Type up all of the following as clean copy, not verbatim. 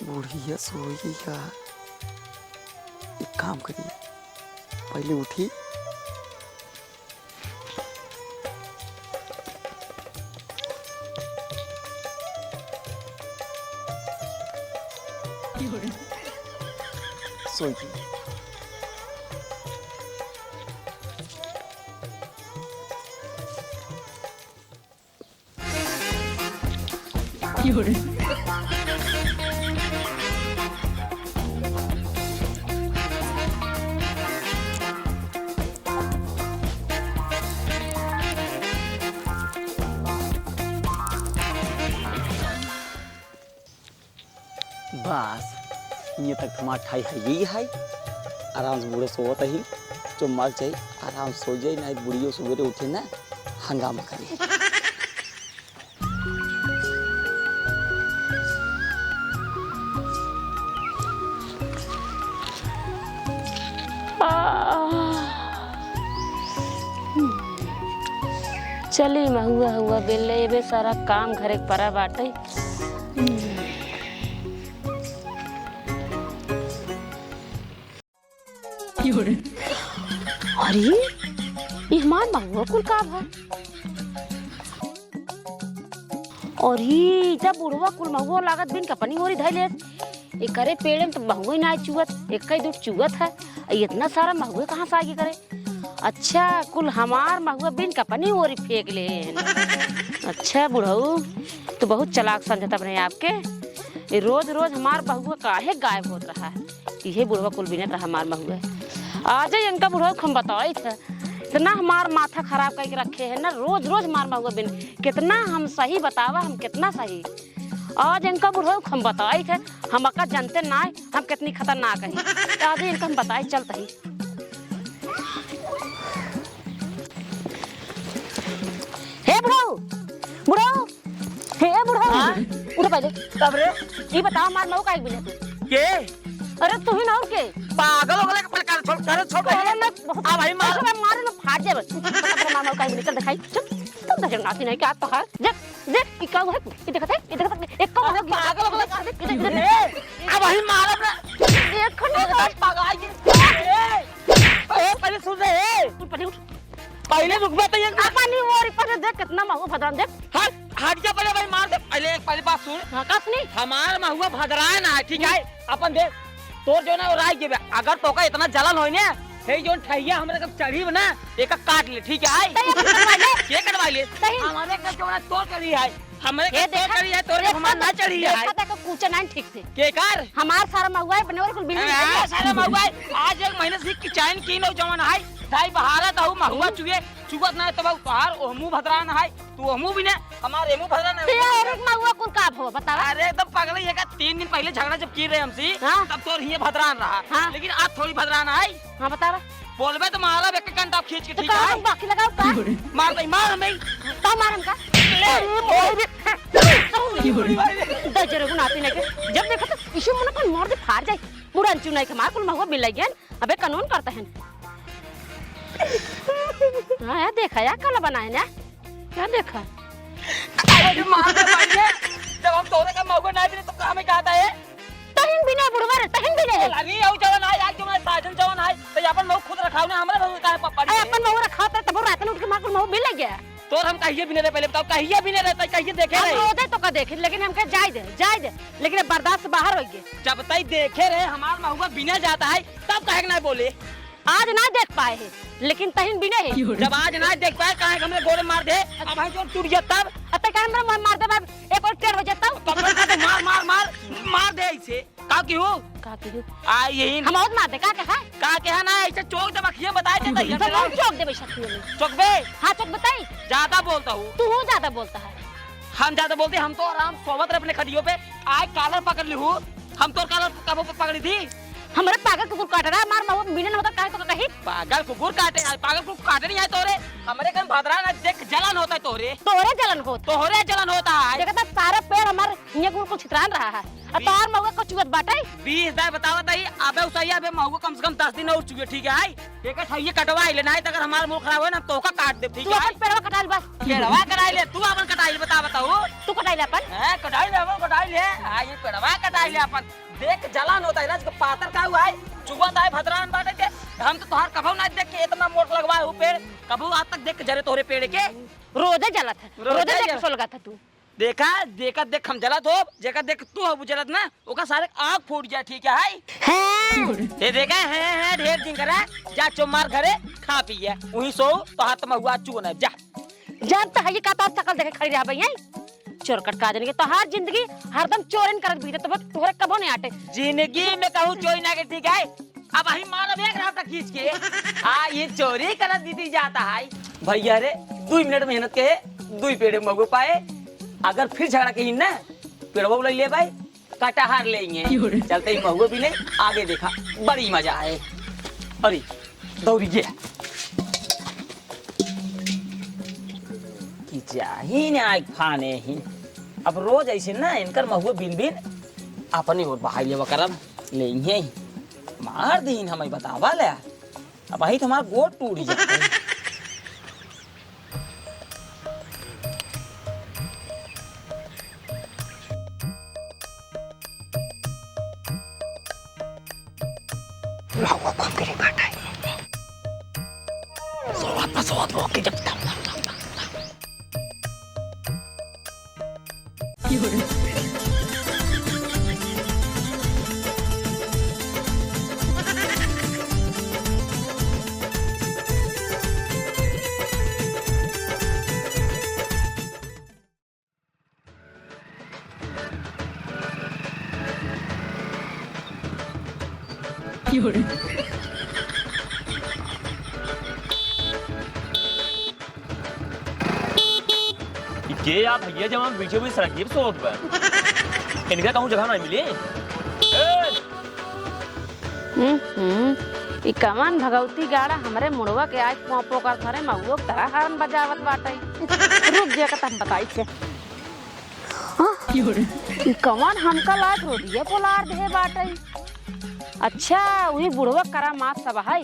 बुढ़िया सोइया। एक काम करिए, पहले उठी सोइए। बस ये तक हमारा ठाई है यही है। आराम से बूढ़े सोवत ही जो मर जाए आराम सो जाए, नहीं बुढ़ियो सवेरे उठे ना हंगामा करे। चली हुआ हुआ बेले बे सारा काम घरे परा बाटे। अरे ये हमार महुआ कुल का है। और ये जब बुढ़वा कुल महुआ लागत बिन कपनी मोरी धैले एक करे पेड़ में तो महुआ ना चुवत एक कई दूर चुवत है। इतना सारा महुआ कहाँ से आगे करे। अच्छा कुल हमार महुआ बिन कपनी मोरी फेंक ले। अच्छा बुढ़ऊ तो बहुत चालाक समझता अपने आपके। रोज रोज हमार महुआ काहे गायब होत रहा है। यही बुढ़वा कुल बिनत रहा हमार महुआ। आज इनका बुढ़वा हम बताई था इतना हमार माथा खराब करके रखे है ना। रोज रोज मार महुआ बिन कितना हम सही बतावा, हम कितना सही। आज इनका बुढ़वा हम बताई थे हम अका जानते ना हम कितनी खतरनाक है। आज इनका हम बताई चलता ही। हे बुढ़ऊ बुढ़ऊ हे बुढ़ऊ उठ पहले। तब रे ये बताओ हमार महुआ काहे बिने तू के? अरे तू ही ना और के पागल हो गए के कर छोड़ आ भाई मार मारे ना फाड़ जाए। बस मामा काहे निकल दिखाई चुप तब तक नाती नहीं क्या तो हर देख देख क्या है ये देखत है एक को पागल हो गए आ भाई मार अपना देख खंडे पागल ए पहले सुन रे पहले रुक बा तो ये पानी और पर देख कितना महुआ भदरान देख हट जा पहले भाई मार दे। पहले बात सुन हां कसनी हमार महुआ भदराए ना ठीक है अपन देख तोर जो ना राय के अगर तोका इतना जलन होई ने हे जोन ठैया हमरे कब चढ़ी ना एक काट ले ठीक है के कटवा ले हमारे का जो ना तोर करी है हमरे के तोर करी है तोरे हमार ना चढ़ी है देखा तक कूचा नहीं ठीक से के कर हमार सारा महुआ बने और कुल बिन सारा महुआ आज एक महीने से की चैन की नो जवन है दाई बहारत हूं महुआ चुगे चुगत ना तब तोहार ओहमू भदरा ना है तू ओहमू भी ने हमारे एमू भदरा ना तेरे महुआ कुल का हो बता। अरे एकदम पागल है का 3 दिन पहले झगड़ा जब की रहे हमसे तब तो ये भदरान रहा लेकिन आज थोड़ी भदरान आई। हां बता रहा बोलबे तो मारा एक कंटा खींच के ठीक है बाकी लगाओ का मार भाई मार हमें तो मार हमका दजरे को नाती नहीं के जब देखा तो इशू मन को मार दे फाड़ जाए पूरा अंचू नहीं के मार कुल महुआ बिल गया। अबे कानून करता है। हां यार देखा यार कल बनाए ना क्या देखा अरे मार दे भाई जब हम तोरे का मौका नहीं मिले तो हमें कहता है तहिन बिना बुढ़वा रे तहिन बिना लगी औ जवन है आज जो मैं साजन जवन है तो अपन मौ खुद रखाव ने हमरे मौ का पप्पा अरे अपन महुआ रखा था तब रात में उठ के मार कुल महुआ बिल गया। तोर हम कहिए भी नहीं पहले बताओ कहिए भी नहीं रहता कहिए देखे रहे रोदे तो का देखे लेकिन हम कह जाय दे लेकिन बर्दाश्त से बाहर हो गए। जब तई देखे रहे हमार महुआ बिना जाता है तब कहे ना बोले आज ना देख पाए है लेकिन तहिन बिना है। जब आज ना देख पाए कहे हमने गोरे मार दे अब भाई जो टूट गया तब अतः का हमरा मार दे बाब एक और टेढ़ हो जाता तब का मार मार मार मार दे ऐसे का की हो आ यही हम और मार दे का कहा ना ऐसे चौक दे बखिया बताए थे तैयार सब चौक दे बेशक में चौक बे हां चौक बताई ज्यादा बोलता हूं तू ज्यादा बोलता है। हम ज्यादा बोलते हम तो आराम सोवत रहे अपने खड़ियों पे आज कालर पकड़ ली हूं हम तो कालर कबो पे पकड़ी थी हमारे पागल कुकुर काट रहा है, मार महुआ बिना होता काहे तो कहीं। पागल कुकुर काटे, पागल कुकुर काटे नहीं है तोरे। हमारे घर भद्रा ना देख जलन होता है तोरे। तोरे जलन होता, तोहरे जलन होता है। देखा सारे पेड़ हमारे ये को छितरान रहा है। अब तार महुआ को चुवत बाटे 20 दाई बतावा ताई अबे उसैया अबे महुआ कम से कम 10 दिन और चुके ठीक है। एक ठैया कटवाई ले नहीं तो अगर हमारा मुंह खराब हो ना तो का काट दे ठीक तू है। अपन पेड़वा कटाल बस। पेड़वा कटाई ले तू अपन कटाई ले बताओ। तू कटाई ले अपन। है कटाई ले अपन कटाई ले। हां ये पेड़वा कटाई ले अपन। देख जलन होता है ना इसको पातर का हुआ है चुवत है भद्रान बाटे के। हम तो तोहार कभू ना देख के इतना मोट लगवाए हो पेड़ कभू आज तक देख के जरे तोरे पेड़ के रोजे जलत है, रोजे रोजे देख सो लगा था तू। देखा देखा देख हम जलत हो जेका देख तू हो जलत ना ओका सारे आग फूट जाए ठीक है। हैं ये देखा है ढेर दिन करा जा चुमार घरे खा पी है वही सो तो हाथ में हुआ चू ना जा जानता है ये का तो शकल देखे खड़ी रह भई है चोर कटका देने के तो हर जिंदगी हरदम चोरन करत बीते तो तोहरे कबो नहीं आटे जिंदगी में कहूँ चोरी ना के ठीक है। अब ही मानव एक रात खींच के हाँ ये चोरी करत दीदी जाता है भैया रे 2 मिनट मेहनत के 2 पेड़ मगो पाए अगर फिर झगड़ा कहीं ना पेड़वा ले ले भाई कटाहार लेंगे चलते ही महुआ भी नहीं आगे देखा बड़ी मजा आए। अरे दौड़ी गया कि चाही ने आग फाने ही अब रोज ऐसे ना इनकर महुआ बिन बिन अपने और बाहर लेवा करब लेंगे ही मार दीन हमें बतावा ले अब वही हमारा गोट टूट जाता है। सोवत के जब ये आप भैया जब हम पीछे भी सड़क पर सोच पर इनका कहूँ जगह ना मिले। ई कमान भगवती गाड़ा हमरे मुड़वा के आज पोपो कर थरे महुओ तरह हरन बजावत बाटे रुक जा के हम बताई छे। हां ई कमान हमका लाज रोडिए पोलार दे बाटे। अच्छा वही बुढ़वा करा मात सब है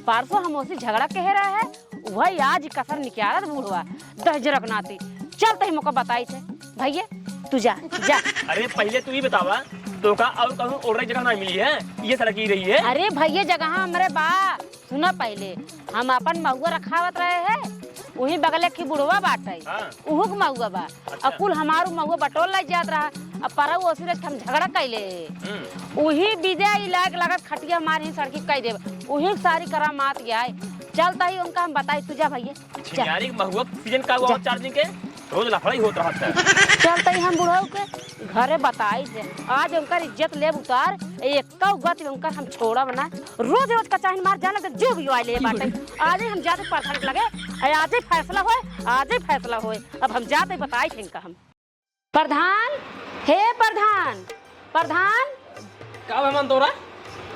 परसों हम उसी झगड़ा कह रहा है वही आज कसर निकालत बुढ़वा 10 जरक नाती चलते ही मुको बताई थे भैया तू जा जा। अरे पहले तू ही बतावा तो का और कहूँ और जगह ना मिली है ये सड़क ही रही है। अरे भैया जगह हमारे बा सुना पहले हम अपन महुआ रखावत रहे हैं वही बगले की बुढ़वा बाटे उहु के महुआ बा अकुल हमारू महुआ बटोल लग जात रहा अब पर ओसी रे हम झगड़ा कैले वही बीजा इलाक लागत खटिया मारी सड़की कह दे वही सारी करामात गया चलता ही उनका हम बताई तुझा भैया यारी महुआ सीजन का हुआ 4 दिन के रोज लफड़ाई होत रहा था। चलता ही हम बुढ़ाऊ के घरे बताई से आज उनका इज्जत ले उतार एक गत उनका हम छोड़ा बना रोज रोज का चाहे मार जाना जो भी आए बाटे आज ही हम जाते प्रधान लगे आज ही फैसला होए आज ही फैसला होए अब हम जाते बताई थे इनका हम प्रधान हे प्रधान प्रधान का मन तोरा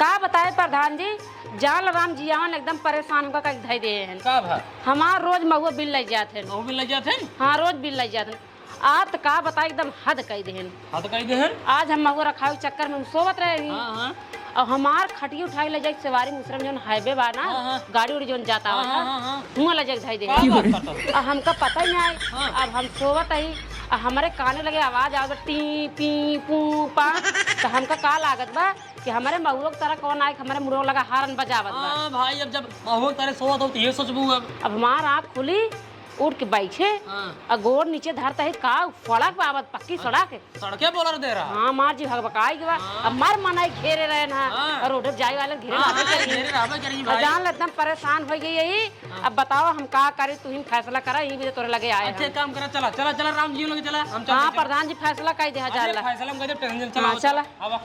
का बताए प्रधान जी जाल राम जी आवन एकदम परेशान होकर का धई दे हैं का भा हमार रोज महुआ बिल लग जाते हैं वो भी लग जाते हैं। हाँ रोज बिल लग जाते हैं आज तो का बताए एकदम हद कह दे हैं हां तो कह दे हैं आज हम महुआ रखावे चक्कर में हम सोवत रहे ही हां हां और हमार खटिया उठाई ले जाए सवारी मुसरम जोन हाईवे बा ना गाड़ी उड़ी जोन जाता है हुआ ले जाए धई दे और हमका पता ही नहीं आए अब हम सोवत ही हमारे काने लगे आवाज आवे टी पी पू पा तो हमका का लागत बा कि हमारे महुआ की तरह कौन आए हमारे मुड़ो लगा हारन बजावत बा। हां भाई अब जब महुआ तारे सोवत हो तो ये सोचबू अब हमार आँख खुली उठ के बैठे और गोड़ नीचे धरता है का सड़क बाबत पक्की सड़क सड़के बोलर दे रहा। हाँ मार जी भगबकाई के बा अब मार मनाई घेरे रहे ना और रोड जाए वाले घेरे लावे करी जान ले एकदम परेशान हो गई यही अब बताओ हम का करे तू ही फैसला करा यही भी तोरे लगे आए अच्छा काम करा चला चला चला राम जी लगे चला हम हां प्रधान जी फैसला कह दे हजार फैसला हम कहते टेंशन चला चला आवा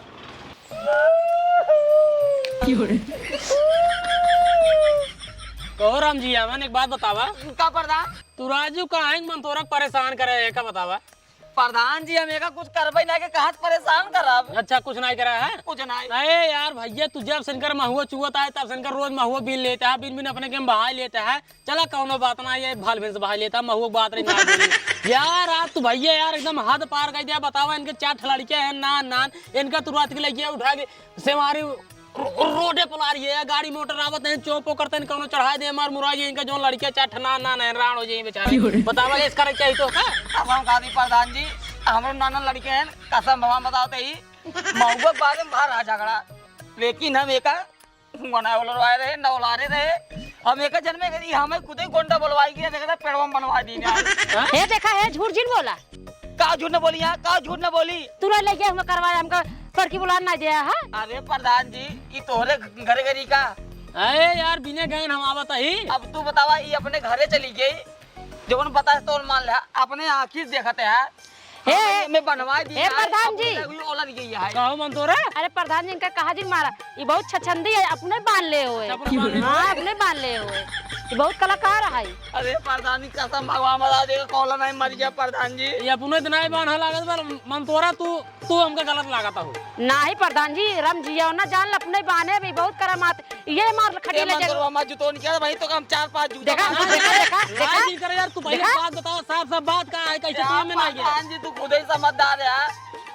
कहो राम जी अमन एक बात बतावा का प्रधान तू राजू का आएंग मन तोरा परेशान करे का बतावा प्रधान जी हमें का कुछ करबई ना के कहाँ से परेशान करब। अच्छा कुछ नहीं करा है। कुछ नहीं। अरे यार भैया तू जब शंकर महुआ चुवता है तब शंकर रोज महुआ बिन लेता है, बिन बिन अपने के बहा लेता है। चला कौनो बात ना, ये भाल भैंस बहा लेता महुआ बात रही ना बोली। यार आज तू भैया यार एकदम हद पार कर दिया। बतावा इनके 4 लड़कियां हैं नान इनका तुरंत के लगी उठा के से हमारी रोडे पर आ रही है, गाड़ी मोटर आवत है चौपो करते हैं कौनो चढ़ा दे मार मुरा जी इनका जो लड़कियां 4 नान हैरान हो जाए बेचारे। बतावा इस करे चाहिए तो का अब हम कहा प्रधान जी हमारे नाना लड़के हैं कसम भगवान बताते ही महुआ बारे में बाहर आ झगड़ा, लेकिन हम एक बनाए रहे नौलारे रहे हम एक जन्मे करी हमें खुद ही गोंडा बोलवाई गया देखा पेड़वा बनवा दी हे देखा है झूठ झूठ बोला। का झूठ न बोली यहाँ का झूठ न बोली। तूरा लेके हम करवाया हमका फड़की बुला ना दिया है। अरे प्रधान जी ये तोहरे घरे घरी का। अरे यार बिना गए हम आवत ही। अब तू बतावा ये अपने घरे चली गई जो बता तो मान लिया अपने आखिर देखते है हे मैं बनवा दी हे प्रधान जी ओला गई है। कहो मन तोरा। अरे प्रधान जी इनका कहा जी मारा ये बहुत छछंदी है अपने बांध ले हुए। हाँ अपने बांध ले हुए ये बहुत कलाकार है। अरे प्रधान जी कसम भगवान बता देगा कौला नहीं मर गया प्रधान जी। ये अपने इतना ही बांध लागत पर मन तोरा तू हमका गलत लागता हो। नहीं प्रधान जी रम जिया ना जान अपने बाने भी बहुत करमात ये मार खड़ी ले जा। हमारा जूतों किया भाई तो हम 4-5 जूता देखा देखा देखा देखा नहीं करे यार तू पहले बात बताओ साफ बात का है कैसे तू में ना गया। प्रधान जी तू खुद ही समझदार है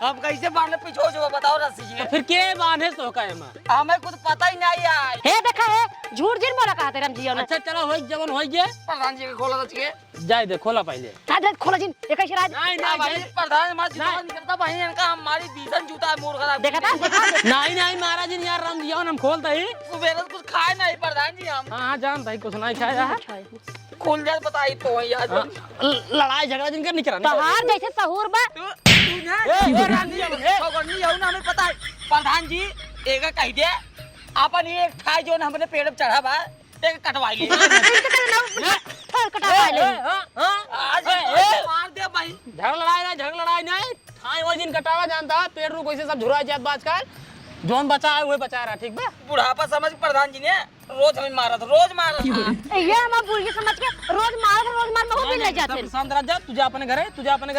हम कैसे बांधने पीछे जो बताओ रसी तो फिर के बांधे तो का है हमें कुछ पता ही नहीं है। हे देखा है झूठ झूठ बोला कहा रम जिया ना। अच्छा चलो होई जवन होई जे प्रधान जी के खोला दच के जाय दे खोला पहले साथ खोला जिन एक ही राज नहीं भाई प्रधान हमारा जूता नहीं करता भाई इनका हमारी बीसन जूता है मूड खराब देखा था नहीं महाराज जी यार राम जिया हम खोलता ही सुबह कुछ खाए नहीं प्रधान जी हम। हां जानता ही कुछ नहीं खाया है खुल जाए बताई तो यार लड़ाई झगड़ा जिनका नहीं करा तहार जैसे सहूर बा हमें पता है प्रधान जी एक कह दे अपन एक खाए जो हमने पेड़ पे चढ़ा बा एक कटवाई ले कटा ले आज मार दे भाई। झगड़ा लड़ाई नहीं थाई वो दिन कटावा जानता पेड़ रू कैसे सब झुरा जात बाज का जोन बचा है वही बचा रहा ठीक बा। बुढ़ापा समझ प्रधान जी ने रोज हमें मारा था रोज मारा था। ये हम बुढ़ी समझ के रोज मार में हो भी ले जाते शांत रह जा तुझे अपने घरे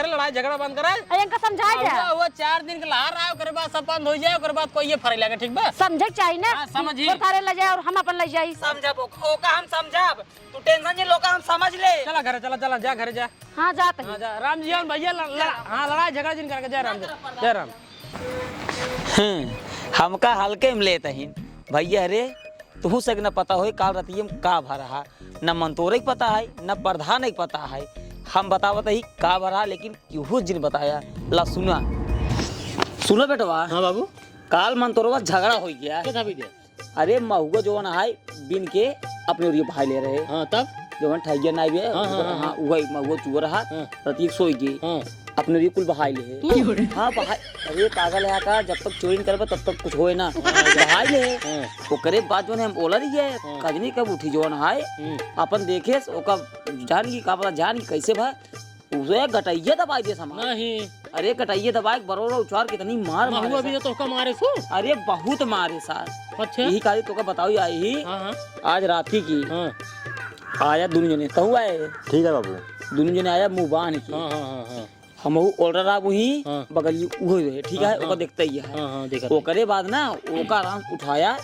लड़ाई झगड़ा बंद करा इनका समझा जा वो 4 दिन के लहार आए ओकर बाद सब बंद हो जाए ओकर बाद कोई ये फरे लगे ठीक बा। समझे चाहिए ना समझी थारे ले जाए और हम अपन ले जाई समझब ओका हम समझब तू टेंशन नहीं लोका हम समझ ले। चला घरे चला जा घरे जा। हां जाते हां जा राम जी भैया हां लड़ाई झगड़ा जिन करके जय राम हमका हल्के में लेते हैं भैया रे तू सक न पता हो काल रतियम का भरा न मंतोरे पता है न प्रधान के पता है हम बतावत ही का भरा लेकिन केहू जिन बताया ला सुना बेटवा। हां बाबू काल मंतोरवा झगड़ा हो गया क्या था भी दे। अरे महुआ जो है बिन के अपने ओरिए भाई ले रहे हां तब जो ठैया नाई बे हां वही महुआ चुआ रहा रतिक सोई गई अपने लिए कुल बहाई ले। हाँ बहाई अरे पागल है का जब तक चोरी करबे तब तक कुछ होए ना बहाई ले ओकरे बाद जो हम बोला रही है कजनी कब उठी जो है अपन देखे ओका जान की का पता जान की कैसे भा उसे गटैया दबाई दे समा नहीं। अरे गटैया दबाई बरोड़ा उछार कितनी मार महुआ भी तो का मारे सो। अरे बहुत मारे सार। अच्छा यही काली तो का बताओ आई ही आज राती की आया दोनों जने तहु आए ठीक है बाबू दोनों जने आया मुंह बांध के हम ऑर्डर आप वही बगल रहे ठीक है ओका देखते ही है ओकरे बाद ना ओका आराम उठाया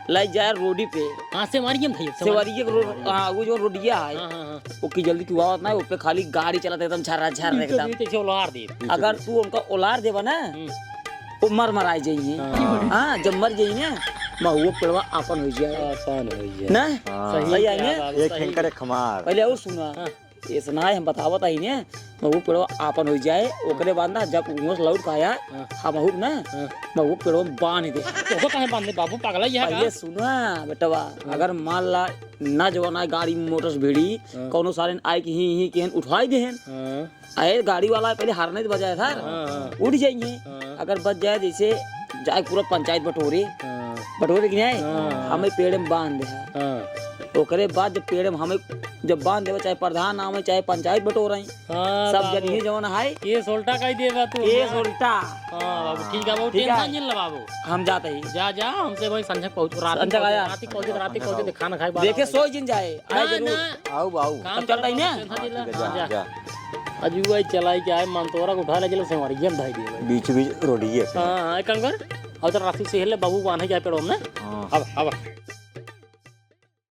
लाई जाए रोडी पे से मारिए भाई सेवारी वो जो रोडिया है ओकी जल्दी क्यों आवत ना ऊपर खाली गाड़ी चलाते एकदम झर्रा झर एकदम ओलार दे। अगर तू उनका ओलार देबा ना वो मर जाइए हां जब मर जाइए ना महुआ पेड़वा आपन हो जाए आसान हो जाए ना सही है ना एक हिंकर एक खमार पहले और सुना ऐसा हम बतावत आई ने महुआ पेड़वा आपन हो जाए ओकरे बाद ना जब उमस लौट खाया हम हुब ना महुआ पेड़वा बांध दे तो काहे बांध दे बाबू पागल है पहले सुना बेटवा अगर मान ला ना जवान आए गाड़ी मोटर से भिड़ी कोनो सारे आए कि ही केहन उठाई देहन आए गाड़ी वाला पहले हारने बजाया था उठ जाइए अगर बच जाए जैसे जाए पूरा पंचायत बटोरे की नहीं हमें पेड़ में बांध दे ओकरे बाद जब पेड़ में हमें जब बांध देवे चाहे प्रधान आवे चाहे पंचायत बटोर सब जनिए जवन है ये सोल्टा कह देबा तू ये सोल्टा। हां बाबू ठीक है बाबू ठीक है। टेंशन नहीं ले बाबू हम जाते ही जा हमसे भाई संजय पहुंच संजय आया। रात पहुंचे खाना खाए देखे सोई जिन जाए आए जरूर आओ बाबू काम चल रही ना टेंशन नहीं ले। जा जा जा अजुआ चलाई क्या है मंतोरा को उठा ले चलो सेवरिया में धाई दिए बीच बीच रोडिए हाँ कंकर और तो राशि से हिले बाबू बांधे क्या पेड़ों में हाँ अब